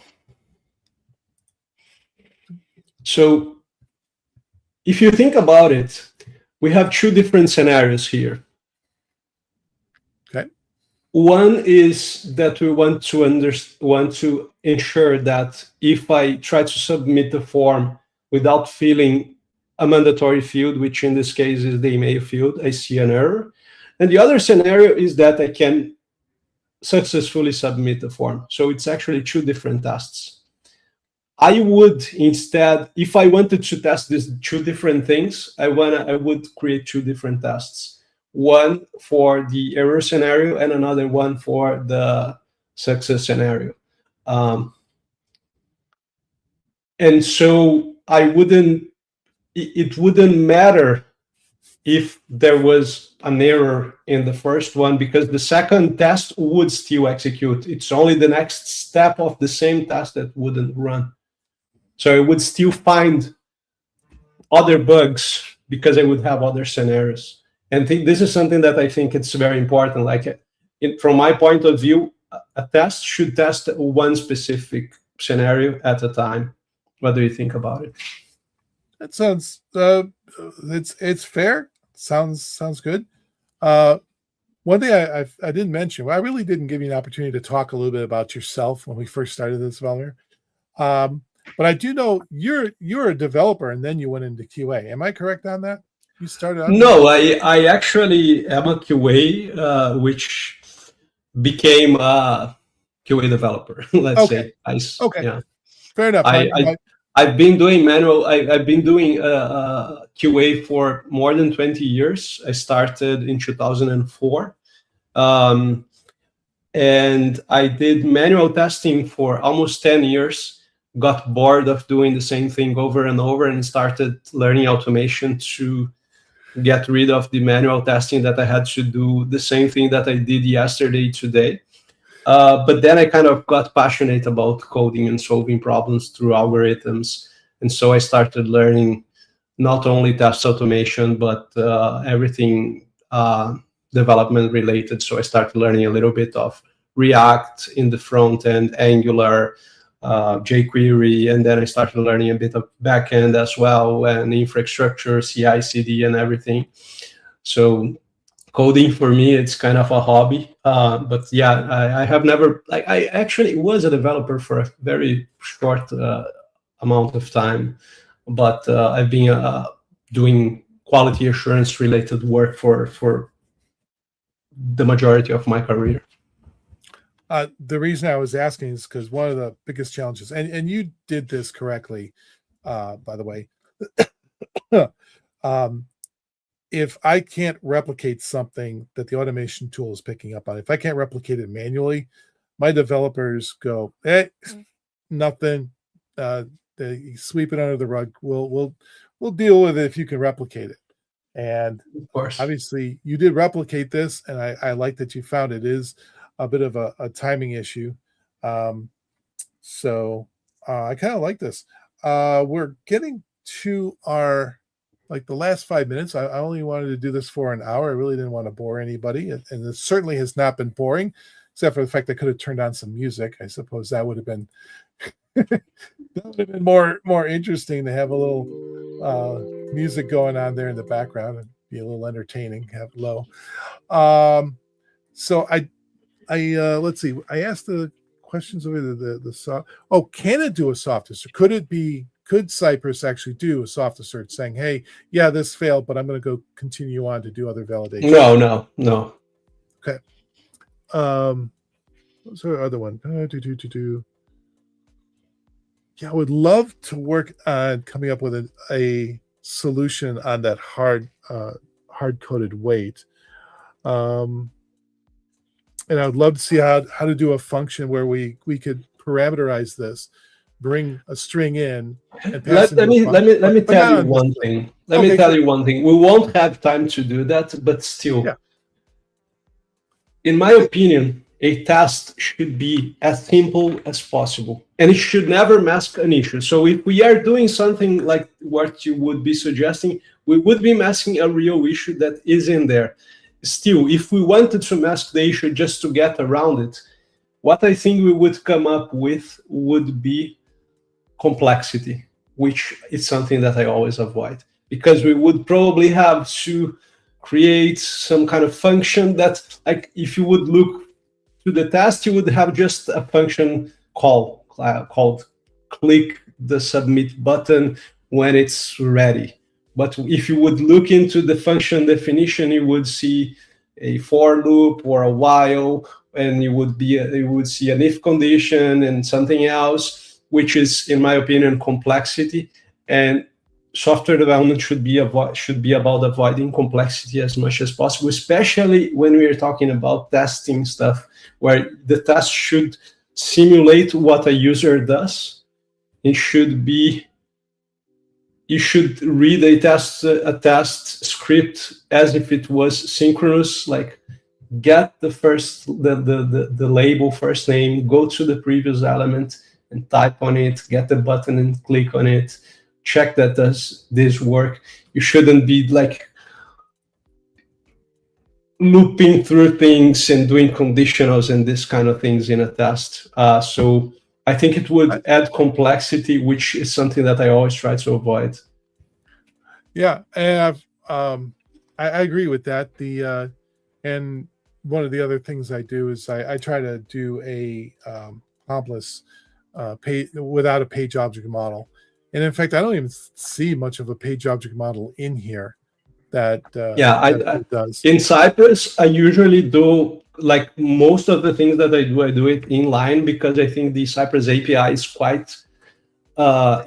So if you think about it, we have two different scenarios here. Okay. One is that we want to ensure that if I try to submit the form without filling a mandatory field, which in this case is the email field, I see an error. And the other scenario is that I can successfully submit the form. So it's actually two different tests. I would instead, if I wanted to test these two different things, I would create two different tests. One for the error scenario and another one for the success scenario. And so it wouldn't matter if there was an error in the first one, because the second test would still execute. It's only the next step of the same test that wouldn't run. So I would still find other bugs because I would have other scenarios. And this is something that I think it's very important. Like from my point of view, a test should test one specific scenario at a time. What do you think about it? That sounds it's fair. Sounds good. One thing I didn't mention, I really didn't give you an opportunity to talk a little bit about yourself when we first started this, Walmyr. But I do know you're a developer and then you went into QA. Am I correct on that? You started on No, I actually am a QA, which became a QA developer. Let's say. Okay. Yeah. Fair enough. I've been doing manual. I've been doing QA for more than 20 years. I started in 2004. And I did manual testing for almost 10 years, got bored of doing the same thing over and over, and started learning automation to get rid of the manual testing that I had to do the same thing that I did yesterday, today. But then I kind of got passionate about coding and solving problems through algorithms. And so I started learning not only test automation, but everything development related. So I started learning a little bit of React in the front end, Angular, jQuery, and then I started learning a bit of backend as well, and infrastructure, CI/CD, and everything. So coding for me, it's kind of a hobby. But yeah, I have never, I actually was a developer for a very short amount of time, but I've been doing quality assurance related work for the majority of my career. The reason I was asking is because one of the biggest challenges, and you did this correctly, by the way. If I can't replicate something that the automation tool is picking up on, if I can't replicate it manually, my developers go, "Hey, nothing. They sweep it under the rug. We'll deal with it if you can replicate it." And Of course. obviously, you did replicate this, and I like that you found it is a bit of a timing issue. So I kind of like this. We're getting to our like the last 5 minutes. I only wanted to do this for an hour. I really didn't want to bore anybody, and it certainly has not been boring, except for the fact I could have turned on some music. I suppose that would have been that would have been more interesting to have a little music going on there in the background and be a little entertaining. Have it low. So I let's see. I asked the questions over the soft. Oh, can it do a soft assert? Could Cypress actually do a soft assert saying, "Hey, yeah, this failed, but I'm going to go continue on to do other validation"? No. Okay. What's the other one? Yeah, I would love to work on coming up with a solution on that hard coded weight. And I would love to see how to do a function where we could parameterize this, bring a string in, and pass Let me tell you one thing. Let me tell you one thing. We won't have time to do that, but still, in my opinion, a test should be as simple as possible, and it should never mask an issue. So if we are doing something like what you would be suggesting, we would be masking a real issue that is in there. Still, if we wanted to mask the issue just to get around it, what I think we would come up with would be complexity, which is something that I always avoid, because we would probably have to create some kind of function that, like, if you would look to the test, you would have just a function called click the submit button when it's ready. But if you would look into the function definition, you would see a for loop or a while, and you would see an if condition and something else, which is, in my opinion, complexity. And software development should be about avoiding complexity as much as possible, especially when we are talking about testing stuff, where the test should simulate what a user does. You should read a test script as if it was synchronous, like get the label first name, go to the previous element and type on it, get the button and click on it, check that does this work. You shouldn't be like looping through things and doing conditionals and this kind of things in a test. So I think it would add complexity, which is something that I always try to avoid. Yeah, and I agree with that. And one of the other things I do is I try to do a accomplice page without a page object model. And in fact, I don't even see much of a page object model in here. That does. In Cypress, I usually do, like most of the things that I do it inline, because I think the Cypress API is quite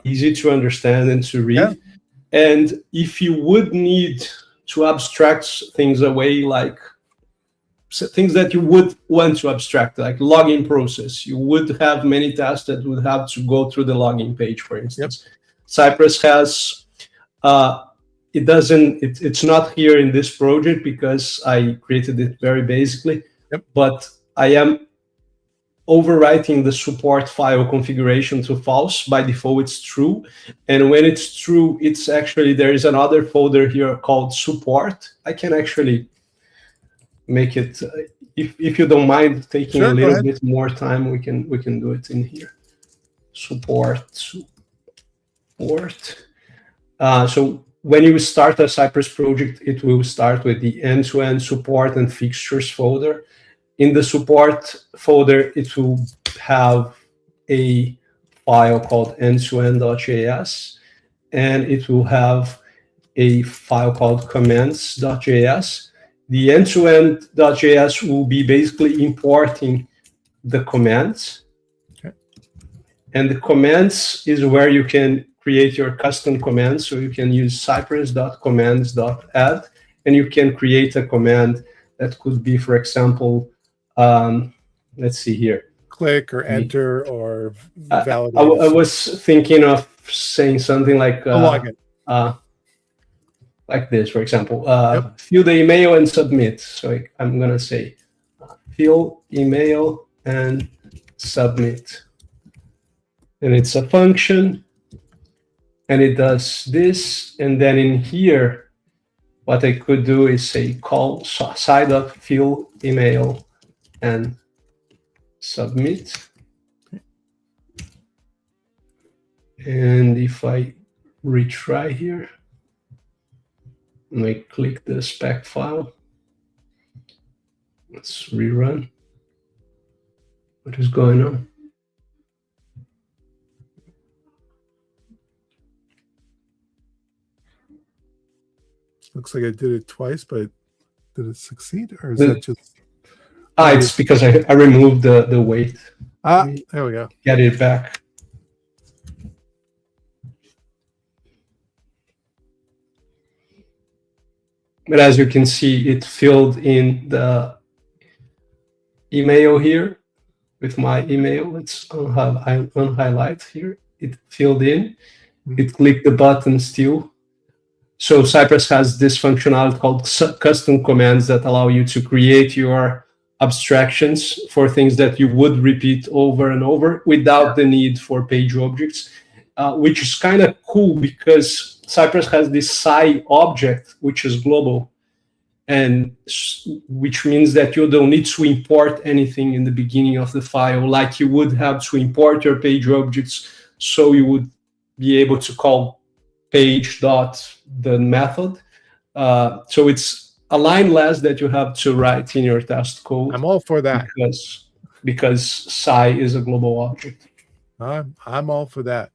easy to understand and to read. Yeah. And if you would need to abstract things away, like things that you would want to abstract, like login process, you would have many tests that would have to go through the login page, for instance. Yep. Cypress has it's not here in this project because I created it very basically. Yep. But I am overwriting the support file configuration to false. By default, it's true. And when it's true, it's actually, there is another folder here called support. I can actually make it, if you don't mind taking a little bit more time, we can do it in here. Support. So when you start a Cypress project, it will start with the end-to-end support and fixtures folder. In the support folder, it will have a file called end-to-end.js, and it will have a file called commands.js. The end-to-end.js will be basically importing the commands. Okay. And the commands is where you can create your custom commands. So you can use cypress.commands.add, and you can create a command that could be, for example, let's see here. Click or enter or validate. I was thinking of saying something like login. Like this, for example, fill the email and submit. So I'm going to say fill email and submit. And it's a function, and it does this. And then in here, what I could do is say call side of fill email and submit. And if I retry here, and I click the spec file, let's rerun. What is going on? Looks like I did it twice, but did it succeed, or is that just? It's because I removed the weight. There we go. Get it back. But as you can see, it filled in the email here with my email. It's unhighlight here. It filled in. It clicked the button still. So Cypress has this functionality called custom commands that allow you to create your abstractions for things that you would repeat over and over without the need for page objects, which is kind of cool because Cypress has this Sci object, which is global, and which means that you don't need to import anything in the beginning of the file like you would have to import your page objects. So you would be able to call page dot the method. So it's a line less that you have to write in your test code. I'm all for that because Sci is a global object. I'm all for that.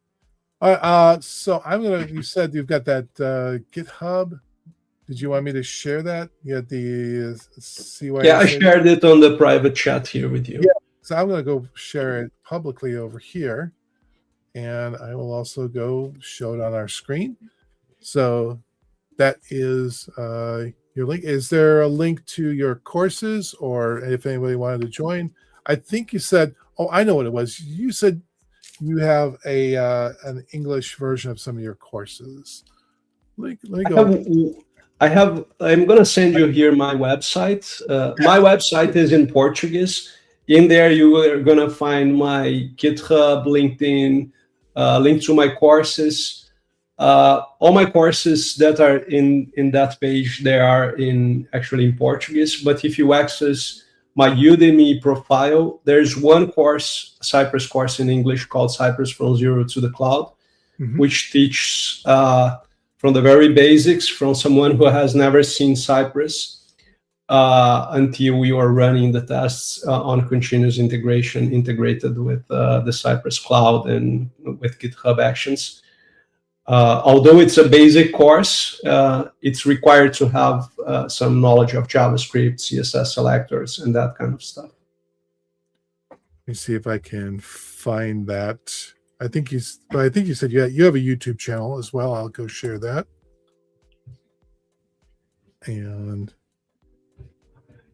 All right, so you said you've got that GitHub. Did you want me to share that? You had the CY. Yeah, I shared it on the private chat here with you. Yeah, so I'm going to go share it publicly over here, and I will also go show it on our screen. So that is your link. Is there a link to your courses, or if anybody wanted to join? I think you said, oh, I know what it was. You said you have an English version of some of your courses. Let me go. I'm going to send you here my website. My website is in Portuguese. In there, you are going to find my GitHub, LinkedIn, link to my courses. All my courses that are in that page, they are actually in Portuguese. But if you access my Udemy profile, there's one course, Cypress course in English called Cypress from Zero to the Cloud, which teaches from the very basics, from someone who has never seen Cypress until you are running the tests on continuous integration integrated with the Cypress Cloud and with GitHub Actions. Although it's a basic course, it's required to have some knowledge of JavaScript, CSS selectors, and that kind of stuff. Let me see if I can find that. I think you said you have a YouTube channel as well. I'll go share that. And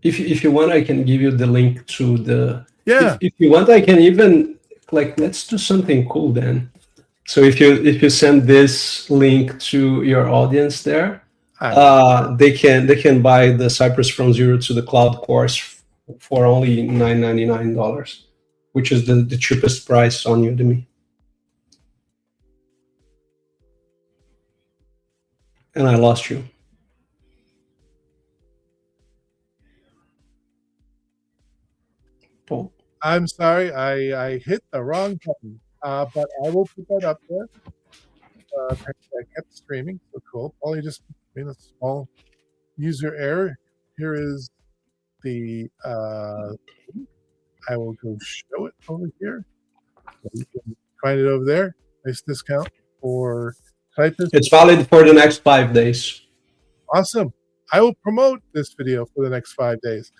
if you want, I can give you the link to the. Yeah. If you want, I can even let's do something cool then. So if you send this link to your audience there, they can buy the Cypress from Zero to the Cloud course for only $9.99, which is the cheapest price on Udemy. And I lost you. Paul. I'm sorry, I hit the wrong button. But I will put that up there. I kept streaming, so cool. Probably just made a small user error. Here is the. I will go show it over here. So you can find it over there. Nice discount for Cypress. It's valid for the next 5 days. Awesome. I will promote this video for the next 5 days.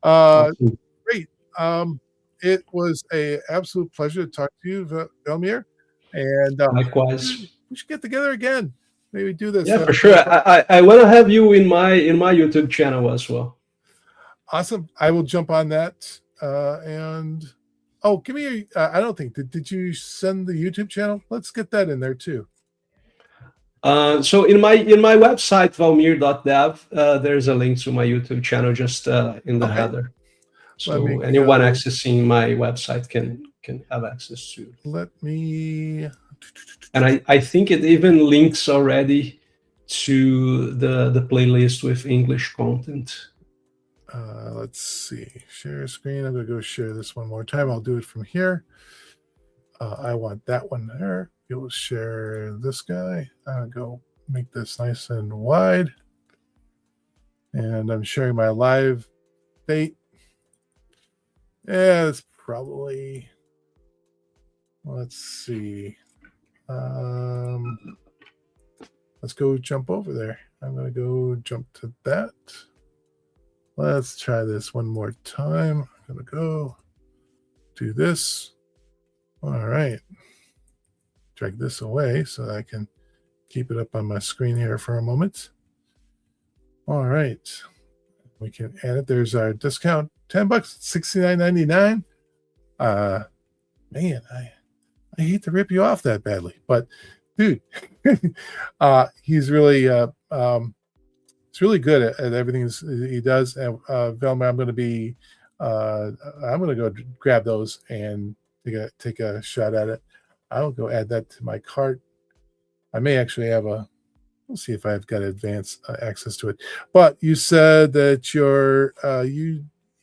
Great. it was a absolute pleasure to talk to you, Walmyr. And Likewise. we should get together again. Maybe do this. Yeah, for sure. I want to have you in my YouTube channel as well. Awesome. I will jump on that. And oh, give me I don't think did you send the YouTube channel? Let's get that in there too. So in my website walmyr.dev, there's a link to my YouTube channel just in the header. So anyone accessing my website can have access to. Let me. And I think it even links already to the playlist with English content. Let's see. Share screen. I'm going to go share this one more time. I'll do it from here. I want that one there. You'll share this guy. I'll go make this nice and wide. And I'm sharing my live date. Yeah, it's probably. Let's see. Let's go jump over there. I'm going to go jump to that. Let's try this one more time. I'm going to go do this. All right. Drag this away so I can keep it up on my screen here for a moment. All right. We can add it. There's our discount. $10, $69.99. Man, I hate to rip you off that badly, but dude, he's really it's really good at everything he does. And Velma, I'm going to go grab those and take a shot at it. I'll go add that to my cart. I may actually have we'll see if I've got advanced access to it. But you said that your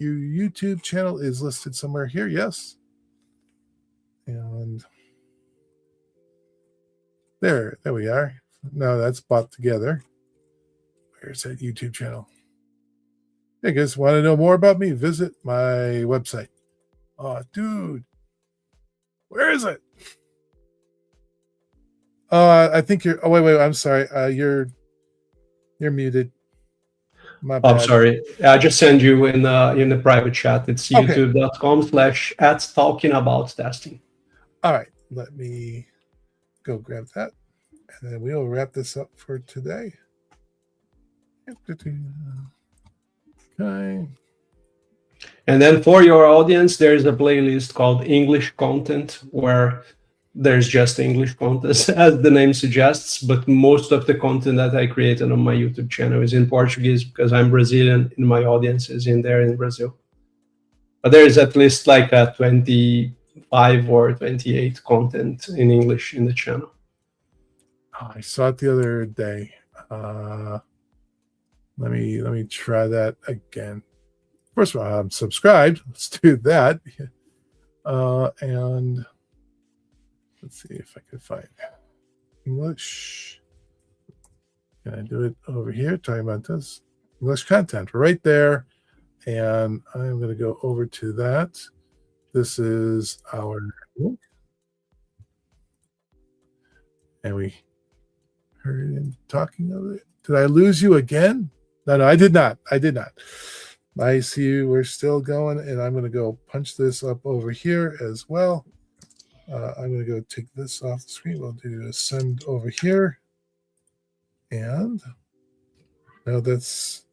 YouTube channel is listed somewhere here. Yes. And there we are. No, that's bought together. Where's that YouTube channel? Hey guys, want to know more about me? Visit my website. Oh, dude. Where is it? I think you're. Oh, wait. I'm sorry. You're muted. My bad. I'm sorry. I just send you in the private chat. It's youtube.com/@talkingabout.testing. All right. Let me go grab that, and then we'll wrap this up for today. Okay. And then for your audience, there's a playlist called English Content, where there's just English content, as the name suggests, but most of the content that I created on my YouTube channel is in Portuguese because I'm Brazilian and my audience is in Brazil. But there is at least like a 25 or 28 content in English in the channel. Oh, I saw it the other day. Let me try that again. First of all, I'm subscribed. Let's do that. And let's see if I can find English. Can I do it over here? Talking about this English content right there. And I'm going to go over to that. This is our link. And we heard him talking of it. Did I lose you again? No, I did not. I see we're still going, and I'm going to go punch this up over here as well. I'm going to go take this off the screen. We'll do a send over here. And now that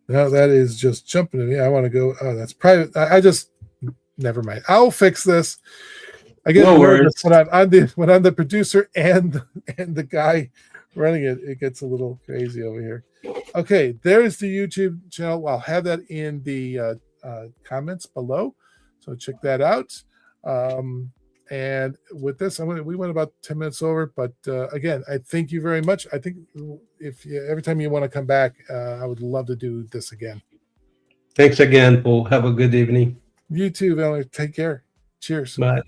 is just jumping to me. I want to go. Oh, that's private. Never mind. I'll fix this. I get nervous when I'm the producer and the guy running it. It gets a little crazy over here. Okay, there's the YouTube channel. I'll have that in the comments below, so check that out. And with this, we went about 10 minutes over, but again, I thank you very much. I think every time you want to come back, I would love to do this again. Thanks again, Paul. Have a good evening. You too, Valerie. Take care. Cheers. Bye.